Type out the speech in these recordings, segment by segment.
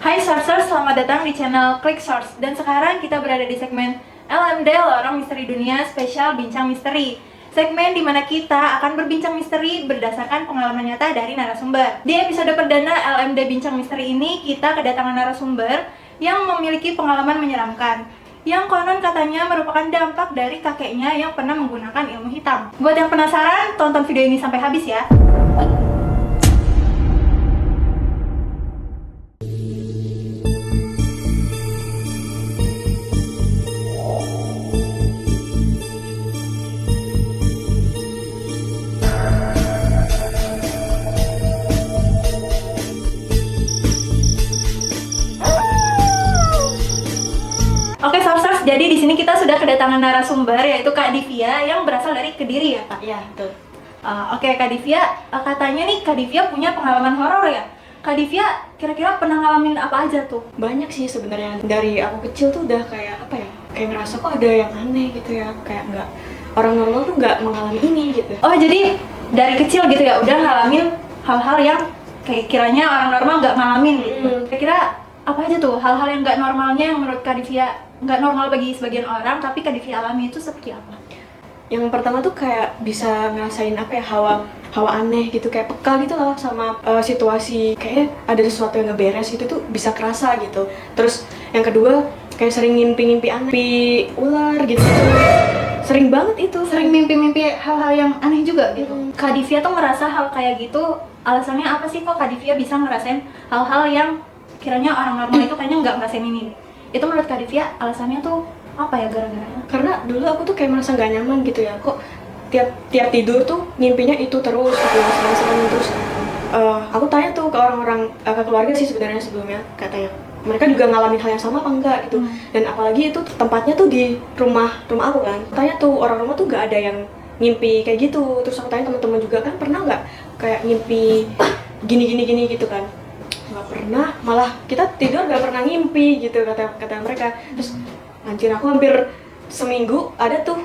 Hai Sourcers, selamat datang di channel Click Source. Dan sekarang kita berada di segmen LMD Lorong Misteri Dunia Spesial Bincang Misteri. Segmen di mana kita akan berbincang misteri berdasarkan pengalaman nyata dari narasumber. Di episode perdana LMD Bincang Misteri ini, kita kedatangan narasumber yang memiliki pengalaman menyeramkan, yang konon katanya merupakan dampak dari kakeknya yang pernah menggunakan ilmu hitam. Buat yang penasaran, tonton video ini sampai habis ya. Oke, Sourcers, jadi di sini kita sudah kedatangan narasumber yaitu Kak Divya yang berasal dari Kediri ya, Kak? Iya, betul. Oke, Kak Divya, katanya nih Kak Divya punya pengalaman horor ya? Kak Divya kira-kira pernah ngalamin apa aja tuh? Banyak sih sebenarnya. Dari aku kecil tuh udah kayak apa ya? Kayak ngerasa kok ada yang aneh gitu ya. Kayak nggak, orang normal tuh nggak mengalami ini gitu. Oh, jadi dari kecil gitu ya udah ngalamin hal-hal yang kayak kiranya orang normal nggak ngalamin gitu. Kira-kira apa aja tuh hal-hal yang nggak normalnya yang menurut Kak Divya nggak normal bagi sebagian orang tapi Kak Divya alami itu seperti apa? Yang pertama tuh kayak bisa ngerasain apa ya, hawa aneh gitu, kayak peka gitu loh sama situasi, kayak ada sesuatu yang ngeberes itu tuh bisa kerasa gitu. Terus yang kedua kayak sering ngimpi aneh, mimpi ular gitu. Sering banget itu. Sering mimpi-mimpi hal-hal yang aneh juga gitu. Kak Divya tuh ngerasa hal kayak gitu alasannya apa sih kok Kak Divya bisa ngerasain hal-hal yang kiranya orang normal itu kayaknya nggak ngerasain ini? Itu menurut Kak Divya alasannya tuh apa ya, gara-garanya? Karena dulu aku tuh kayak merasa nggak nyaman gitu ya, kok tiap tidur tuh mimpinya itu terus gitu, sering terus. Aku tanya tuh ke orang-orang, ke keluarga sih sebenarnya sebelumnya, katanya mereka juga ngalamin hal yang sama apa enggak gitu. Dan apalagi itu tempatnya tuh di rumah aku kan. Tanya tuh orang rumah tuh nggak ada yang ngimpi kayak gitu. Terus aku tanya teman-teman juga, kan pernah nggak kayak ngimpi gini gitu kan? Nggak pernah, malah kita tidur nggak pernah ngimpi gitu, kata mereka. Terus anjir, aku hampir seminggu ada tuh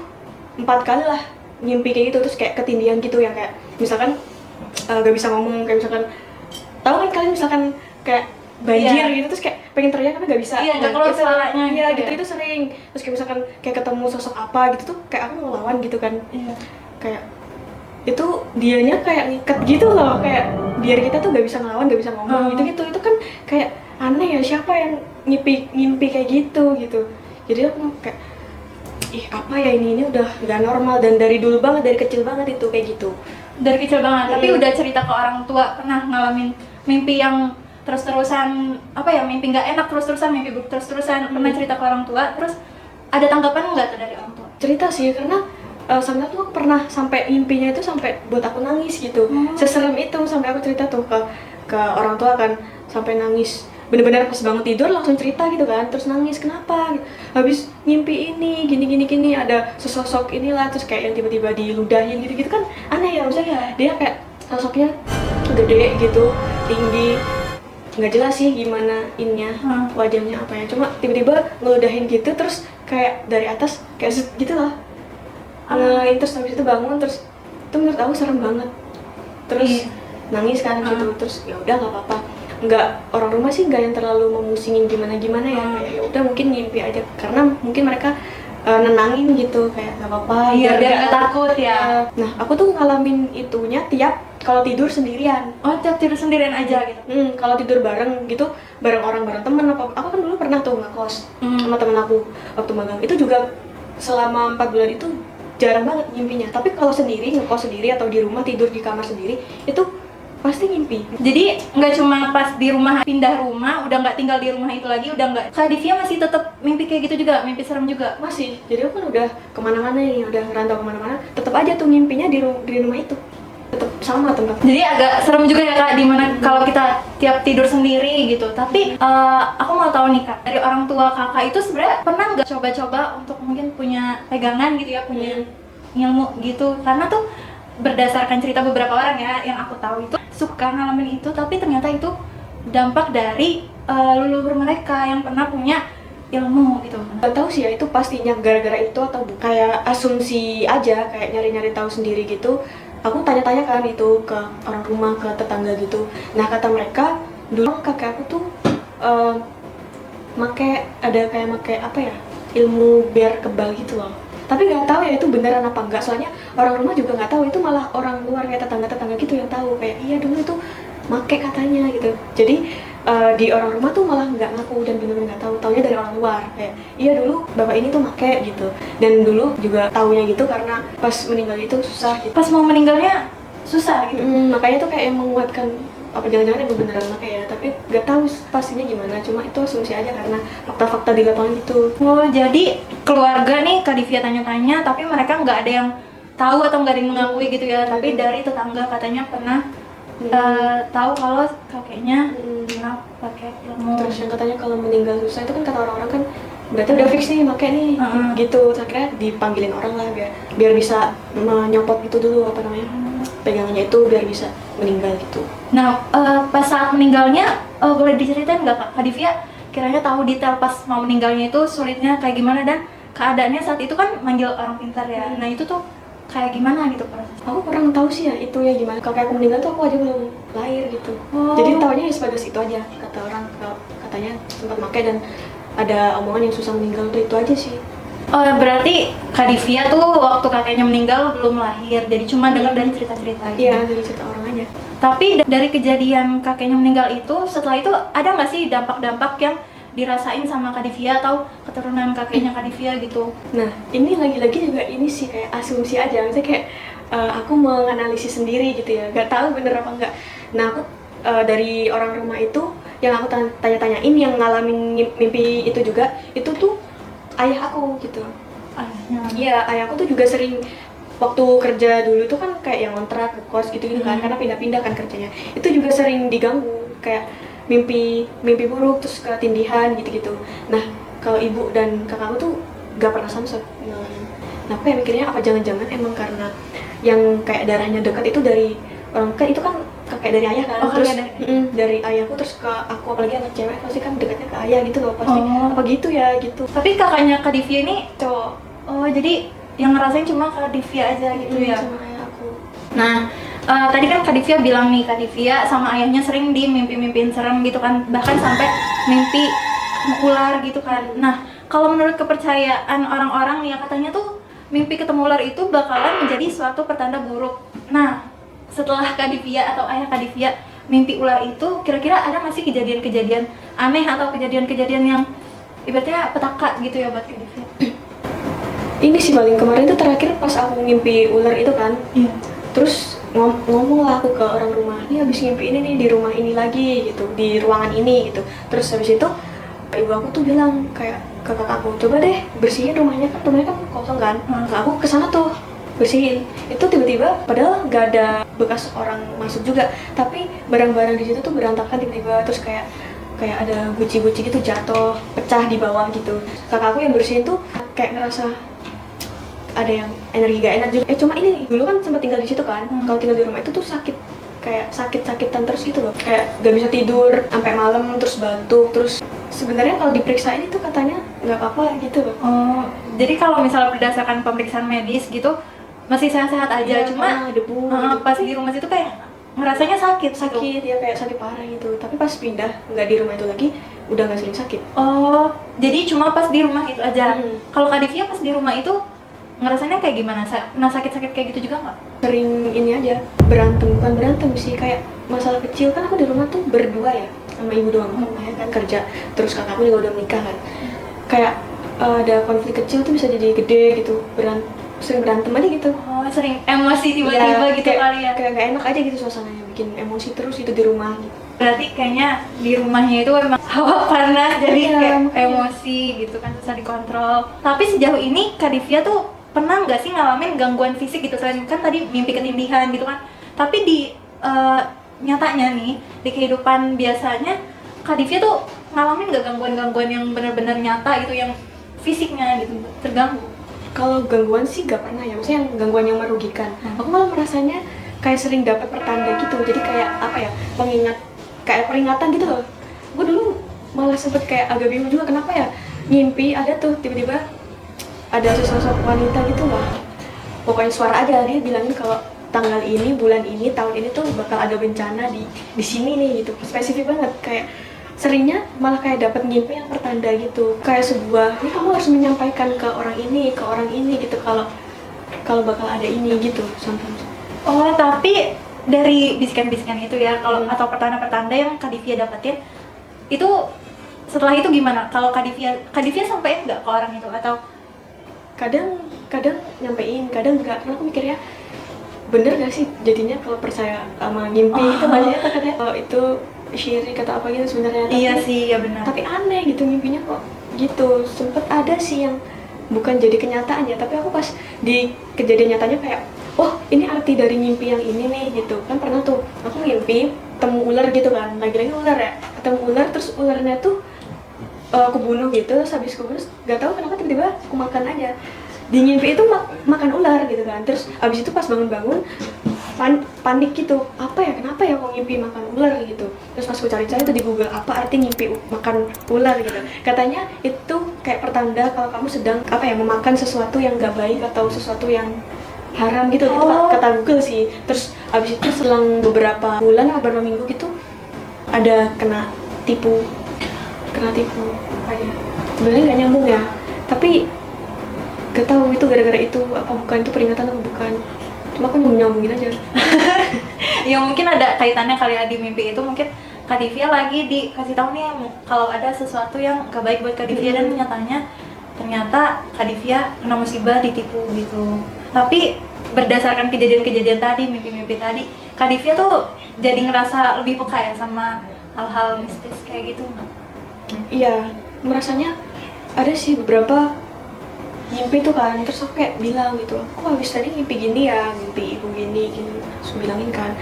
4 kali lah ngimpi kayak gitu. Terus kayak ketindihan gitu yang kayak misalkan gak bisa ngomong, kayak misalkan tahu kan kalian misalkan kayak banjir gitu, terus kayak pengen teriak tapi gak bisa. Iya, gak keluar suaranya iya gitu gitu ya? Itu sering. Terus kayak misalkan kayak ketemu sosok apa gitu tuh kayak aku ngelawan gitu kan. Iya. Kayak itu dianya kayak ngikat gitu loh, kayak biar kita tuh gak bisa ngelawan, gak bisa ngomong gitu. Itu kan kayak aneh ya, siapa yang ngimpi kayak gitu. Jadi aku kayak, ih apa ya ini udah nggak normal. Dan dari dulu banget, dari kecil banget itu kayak gitu. Dari kecil banget, tapi udah cerita ke orang tua pernah ngalamin mimpi yang terus-terusan, apa ya, mimpi nggak enak terus-terusan, mimpi buruk terus-terusan, pernah cerita ke orang tua, terus ada tanggapan nggak tuh dari orang tua? Cerita sih, karena sebenarnya tuh aku pernah sampai mimpinya itu sampai buat aku nangis gitu. Seserem itu sampai aku cerita tuh ke orang tua kan, sampai nangis. Bener-bener pas bangun tidur langsung cerita gitu kan, terus nangis, kenapa? Habis ngimpi ini, gini, ada sesosok inilah, terus kayak yang tiba-tiba diludahin gitu kan aneh ya, maksudnya dia kayak sosoknya gede gitu, tinggi, nggak jelas sih gimana ininya, wajahnya apa ya, cuma tiba-tiba ngeludahin gitu, terus kayak dari atas kayak gitu lah. Terus habis itu bangun, terus itu menurut aku serem banget. Terus nangis kan gitu, terus ya udah nggak apa-apa. Nggak, orang rumah sih nggak yang terlalu memusingin gimana ya, kayak ya udah mungkin ngimpi aja, karena mungkin mereka nenangin gitu, kayak nggak apa-apa. Iya, biar nggak takut ya. Nah, aku tuh ngalamin itunya kalau tidur sendirian. Oh, tiap tidur sendirian aja gitu? Kalau tidur bareng gitu, bareng temen, aku kan dulu pernah tuh ngekos sama temen aku waktu magang. Itu juga selama 4 bulan itu jarang banget ngimpinya. Tapi kalau sendiri, ngekos sendiri atau di rumah tidur di kamar sendiri, itu pasti ngimpi. Jadi nggak cuma pas di rumah, pindah rumah, udah nggak tinggal di rumah itu lagi, udah nggak. Kak Divya masih tetap mimpi kayak gitu juga, mimpi serem juga? Masih. Jadi aku kan udah kemana-mana nih, udah ngerantau kemana-mana, tetap aja tuh ngimpinya di rumah itu, tetap sama tempat. Jadi agak serem juga ya Kak, dimana kalau kita tiap tidur sendiri gitu. Tapi aku mau tahu nih Kak, dari orang tua kakak itu sebenarnya pernah nggak coba-coba untuk mungkin punya pegangan gitu ya, punya ilmu gitu? Karena tuh berdasarkan cerita beberapa orang ya yang aku tahu itu suka ngalamin itu, tapi ternyata itu dampak dari leluhur mereka yang pernah punya ilmu gitu. Gak tahu sih ya itu pastinya gara-gara itu atau kayak asumsi aja, kayak nyari-nyari tahu sendiri gitu. Aku tanya-tanya kan itu ke orang rumah, ke tetangga gitu. Nah kata mereka dulu kakek aku tuh eh, make apa ya, ilmu biar kebal gitu loh. Tapi nggak tahu ya itu beneran apa enggak, soalnya orang rumah juga nggak tahu, itu malah orang luar kayak tetangga-tetangga gitu yang tahu, kayak iya dulu itu make katanya gitu. Jadi di orang rumah tuh malah nggak ngaku dan bener-bener nggak tahu, taunya dari orang luar kayak iya dulu bapak ini tuh make gitu. Dan dulu juga taunya gitu karena pas meninggal itu susah gitu. Pas mau meninggalnya susah gitu. Makanya tuh kayak yang menguatkan apa jangan-jangan emang beneran make ya, tapi nggak tahu pastinya gimana, cuma itu asumsi aja karena fakta-fakta di lapangan gitu. Oh, jadi keluarga nih Kak Divya tanya-tanya, tapi mereka nggak ada yang tahu atau nggak ada yang mengakui gitu ya. Tapi dari tetangga katanya pernah tahu kalau kakeknya pernah pakai ilmu. Terus yang katanya kalau meninggal susah itu kan kata orang-orang kan berarti udah fix nih make nih gitu. Terus akhirnya dipanggilin orang lah biar bisa menyopot itu dulu apa namanya pegangannya itu biar bisa meninggal gitu. Nah, pas saat meninggalnya boleh diceritain nggak Kak Divya? Kiranya tahu detail pas mau meninggalnya itu sulitnya kayak gimana dan keadaannya saat itu kan manggil orang pintar ya. Nah itu tuh kayak gimana gitu proses? Aku kurang tahu sih ya itu ya gimana. Kalau kayak aku meninggal tuh aku aja belum lahir gitu. Jadi taunya ya sebagai itu aja kata orang, katanya sempat make dan ada omongan yang susah meninggal tuh itu aja sih. Oh, berarti Kak Divya tuh waktu kakeknya meninggal belum lahir, jadi cuma dengar dari cerita-cerita gitu. Iya, dari cerita orang aja. Tapi dari kejadian kakeknya meninggal itu, setelah itu ada nggak sih dampak-dampak yang dirasain sama Kak Divya atau keturunan kakeknya Kak Divya gitu? Nah, ini lagi-lagi juga ini sih kayak asumsi aja, misalnya kayak aku menganalisis sendiri gitu ya, nggak tahu bener apa enggak. Nah, aku dari orang rumah itu yang aku tanya-tanyain yang ngalamin mimpi itu juga, itu tuh ayah aku gitu. Iya, ayahku tuh juga sering waktu kerja dulu tuh kan kayak yang kontrak ke kos gitu kan karena pindah-pindah kan kerjanya. Itu juga sering diganggu kayak mimpi buruk terus ketindihan gitu-gitu. Nah, kalau ibu dan kakakku tuh gak pernah samsek. Nah, aku kayak mikirnya apa jangan-jangan emang karena yang kayak darahnya dekat itu dari orang kan itu kan kakek dari ayah kan, terus dari ayahku terus ke aku, apalagi anak cewek pasti kan dekatnya ke ayah gitu loh pasti. Apa gitu ya gitu. Tapi kakaknya Kak Divya ini cowok. Oh, jadi yang ngerasain cuma Kak Divya aja gitu ya? Sama kayak aku. Nah, tadi kan Kak Divya bilang nih, Kak Divya sama ayahnya sering di mimpi-mimpiin serem gitu kan, bahkan sampai mimpi ular gitu kan. Nah, kalau menurut kepercayaan orang-orang nih ya katanya tuh mimpi ketemu ular itu bakalan menjadi suatu pertanda buruk. Nah, setelah Kak Divya atau ayah Kak Divya mimpi ular itu, kira-kira ada nggak sih kejadian-kejadian aneh atau kejadian-kejadian yang ibaratnya petaka gitu ya buat Kak Divya? Ini sih paling kemarin tuh terakhir pas aku ngimpi ular itu kan. Iya. Terus ngomong lah aku ke orang rumah, ini habis ngimpi ini nih di rumah ini lagi gitu, di ruangan ini gitu. Terus habis itu ibu aku tuh bilang kayak ke kakakku, coba deh bersihin rumahnya kan kosong kan. Aku kesana tuh bersihin, itu tiba-tiba padahal nggak ada bekas orang masuk juga, tapi barang-barang di situ tuh berantakan tiba-tiba, terus kayak ada guci-guci gitu jatuh, pecah di bawah gitu. Kakakku yang bersihin tuh kayak ngerasa ada yang energi gak enak juga. Cuma ini dulu kan sempat tinggal di situ kan. Kalau tinggal di rumah itu tuh sakit-sakitan terus gitu loh. Kayak gak bisa tidur sampai malam, terus batuk, terus sebenarnya kalau diperiksain itu katanya nggak apa-apa gitu loh. Oh, jadi kalau misalnya berdasarkan pemeriksaan medis gitu masih sehat-sehat aja, Ya, cuma debu gitu. pas di rumah situ kayak ngerasanya sakit gitu. Ya kayak sakit parah gitu. Tapi pas pindah nggak di rumah itu lagi udah nggak sering sakit. Oh, jadi cuma pas di rumah itu aja. Kalau Kak Divya pas di rumah itu ngerasanya kayak gimana? Nah, sakit-sakit kayak gitu juga nggak? Sering ini aja, bukan berantem sih, kayak masalah kecil. Kan aku di rumah tuh berdua ya sama ibu doang, kan kerja, terus kakakku juga udah menikah kan. Kayak ada konflik kecil tuh bisa jadi gede gitu, sering berantem aja gitu. Oh, sering emosi tiba-tiba gitu kayak, kali ya? Kayak gak enak aja gitu suasananya, bikin emosi terus itu di rumah gitu. Berarti kayaknya di rumahnya itu memang hawa panas, jadi kayak makanya. emosi gitu kan, susah dikontrol. Tapi sejauh ini Kak Divya tuh pernah nggak sih ngalamin gangguan fisik gitu? Selain kan tadi mimpi ketindihan gitu kan, tapi di nyatanya nih, di kehidupan biasanya Kak Divya tuh ngalamin nggak gangguan-gangguan yang benar-benar nyata gitu, yang fisiknya gitu terganggu? Kalau gangguan sih gak pernah ya, maksudnya yang gangguan yang merugikan. Aku malah merasanya kayak sering dapat pertanda gitu, jadi kayak apa ya, kayak peringatan gitu loh. Gue dulu malah sempet kayak agak bingung juga kenapa ya, ngimpi ada tuh tiba-tiba ada sosok wanita gitu lah. Pokoknya suara aja, dia bilangin kalau tanggal ini, bulan ini, tahun ini tuh bakal ada bencana di sini nih gitu. Spesifik banget, kayak seringnya malah kayak dapat mimpi yang pertanda gitu, kayak sebuah ini kamu harus menyampaikan ke orang ini gitu kalau bakal ada ini gitu sometimes. Oh, tapi dari bisikan-bisikan itu ya, kalau atau pertanda-pertanda yang Kak Divya dapetin itu setelah itu gimana? Kalau Kak Divya sampein nggak ke orang itu atau kadang nyampein, kadang enggak, karena aku mikirnya bener gak sih jadinya kalau percaya sama mimpi itu banyak katanya kalau itu syirik kata apa gitu sebenarnya. Iya sih, ya benar. Tapi aneh gitu mimpinya kok gitu. Sempet ada sih yang bukan jadi kenyataan ya, tapi aku pas di kejadian nyatanya kayak oh ini arti dari mimpi yang ini nih gitu. Kan pernah tuh aku mimpi ketemu ular gitu kan, lagi-lagi ular ya, ketemu ular terus ularnya tuh aku bunuh gitu, terus habis aku bunuh gak tahu kenapa tiba-tiba aku makan aja. Di mimpi itu makan ular gitu kan, terus habis itu pas bangun-bangun panik gitu, apa ya kenapa ya kok ngimpi makan ular gitu. Terus pas aku cari-cari tuh di Google apa arti ngimpi makan ular gitu, katanya itu kayak pertanda kalau kamu sedang apa ya memakan sesuatu yang gak baik atau sesuatu yang haram gitu. Itu kata Google sih. Terus habis itu selang beberapa bulan atau beberapa minggu gitu ada kena tipu aja. Sebenarnya nggak nyambung ya, tapi gak tahu itu gara-gara itu apa bukan, itu peringatan atau bukan, cuma aku nyambungin aja. ya mungkin ada kaitannya kali ya di mimpi itu, mungkin Kak Divya lagi dikasih tahu nih kalau ada sesuatu yang gak baik buat Kak Divya dan ternyata Kak Divya kena musibah, ditipu gitu. Tapi berdasarkan kejadian-kejadian tadi, mimpi-mimpi tadi, Kak Divya tuh jadi ngerasa lebih peka ya sama hal-hal mistis kayak gitu nggak? Iya, merasanya ada sih beberapa mimpi tuh kan, terus aku kayak bilang gitu, aku habis tadi mimpi gini ya, mimpi ibu gini, terus aku bilangin kan,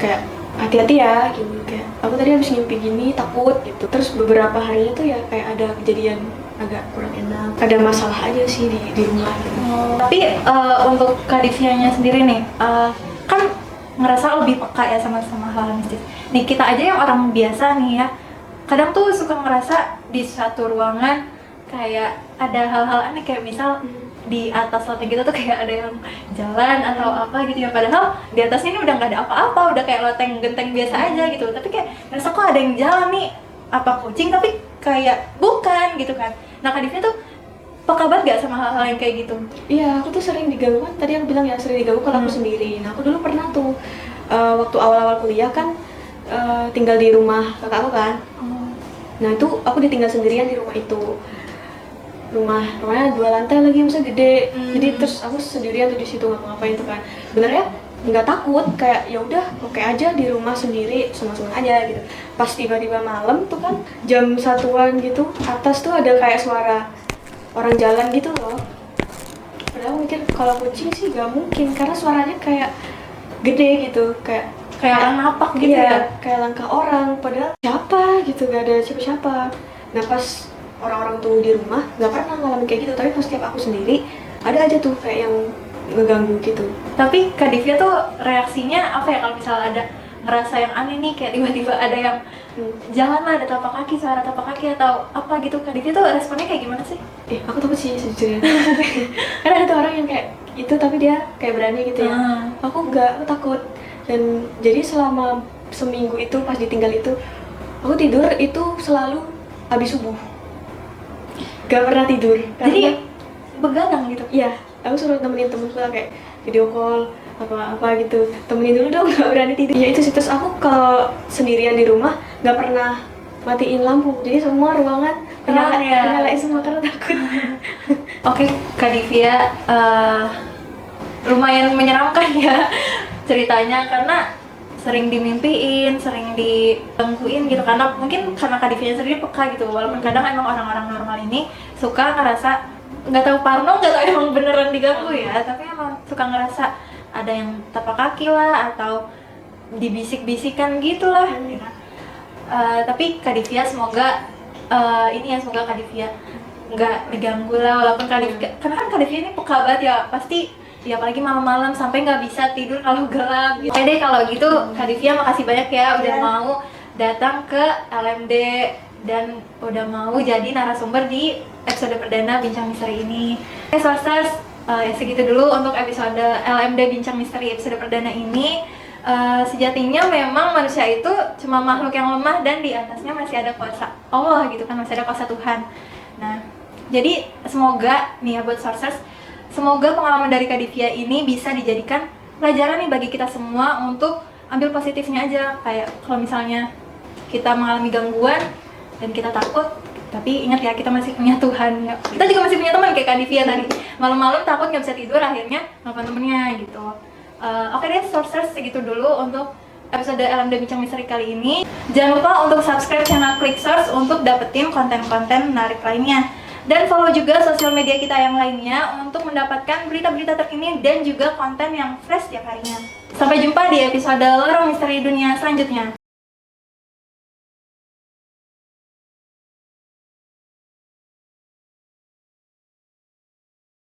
kayak hati-hati ya, gitu, kayak aku tadi habis mimpi gini, takut gitu. Terus beberapa harinya tuh ya kayak ada kejadian agak kurang enak, ada masalah aja sih di rumah gitu. Tapi untuk Kak Divyanya sendiri nih, kan ngerasa lebih peka ya sama hal mistis. Nih kita aja yang orang biasa nih ya, kadang tuh suka ngerasa di satu ruangan kayak ada hal-hal aneh, kayak misal di atas lantai gitu tuh kayak ada yang jalan atau apa gitu ya, padahal di atasnya ini udah nggak ada apa-apa, udah kayak loteng genteng biasa aja gitu, tapi kayak ngerasa kok ada yang jalan nih, apa kucing, tapi kayak bukan gitu kan. Nah Kak Divya tuh peka banget gak sama hal-hal yang kayak gitu? Iya, aku tuh sering diganggu kan, tadi aku bilang ya sering diganggu kalau aku sendiri. Nah aku dulu pernah tuh waktu awal-awal kuliah kan tinggal di rumah kakak aku kan. Nah itu aku ditinggal sendirian di rumah itu. Rumahnya 2 lantai lagi, maksudnya gede. Jadi terus aku sendirian tuh di situ ngapa-ngapain tuh kan. Sebenarnya nggak takut, kayak ya udah oke aja di rumah sendiri, senang-senang aja gitu. Pas tiba-tiba malam tuh kan jam 1-an gitu, atas tuh ada kayak suara orang jalan gitu loh. Padahal mikir kalau kucing sih nggak mungkin, karena suaranya kayak gede gitu, kayak Kayak orang napak gitu iya, ya? kayak langkah orang, padahal siapa gitu, gak ada siapa-siapa. Nah pas orang-orang tuh di rumah nggak pernah ngalamin kayak gitu, tapi pas tiap aku sendiri ada aja tuh kayak yang ngeganggu gitu. Tapi Kak Divya tuh reaksinya apa ya kalau misalnya ada ngerasa yang aneh nih, kayak tiba-tiba ada yang jalan lah, ada tapak kaki, suara tapak kaki atau apa gitu, Kak Divya tuh responnya kayak gimana sih? Aku takut sih sejujurnya. Karena ada tuh orang yang kayak itu tapi dia kayak berani gitu ya. Aku enggak, aku takut. Dan jadi selama seminggu itu pas ditinggal itu, aku tidur itu selalu habis subuh. Gak pernah tidur. Jadi begadang gitu? Iya, aku suruh temenin temenku lah kayak video call apa gitu, temenin dulu dong, gak berani tidur. Ya itu sih, terus aku kalau sendirian di rumah gak pernah matiin lampu, jadi semua ruangan nyalain semua karena takut. Oke, Kak Divya, lumayan menyeramkan ya ceritanya, karena sering dimimpiin, sering digangguin gitu, karena mungkin karena Kak Divya sendiri peka gitu, walaupun kadang emang orang-orang normal ini suka ngerasa nggak tahu parno, nggak tahu emang beneran diganggu ya, tapi emang suka ngerasa ada yang tapak kaki lah atau dibisik-bisikan gitulah. Tapi Kak Divya semoga semoga Kak Divya nggak diganggu lah, walaupun Kak Divya, karena kan Kak Divya ini peka banget ya, pasti ya apalagi malam-malam sampai nggak bisa tidur kalau gelap gitu. Oke deh kalau gitu Kak Divya makasih banyak ya udah mau datang ke LMD dan udah mau jadi narasumber di episode perdana Bincang Misteri ini. Oke Sources, segitu dulu untuk episode LMD Bincang Misteri episode perdana ini. Sejatinya memang manusia itu cuma makhluk yang lemah dan di atasnya masih ada kuasa Allah gitu kan, masih ada kuasa Tuhan. Nah, jadi semoga nih ya buat sourcers, semoga pengalaman dari Kak Divya ini bisa dijadikan pelajaran nih bagi kita semua untuk ambil positifnya aja. Kayak kalau misalnya kita mengalami gangguan dan kita takut, tapi ingat ya kita masih punya Tuhan ya. Kita juga masih punya teman kayak Kak Divya tadi, malam-malam takut nggak bisa tidur akhirnya nelfon temennya gitu. Oke deh sourcers, segitu dulu untuk episode LMD Bincang Misteri kali ini. Jangan lupa untuk subscribe channel Klik Source untuk dapetin konten-konten menarik lainnya. Dan follow juga sosial media kita yang lainnya untuk mendapatkan berita-berita terkini dan juga konten yang fresh tiap harinya. Sampai jumpa di episode Lorong Misteri Dunia selanjutnya.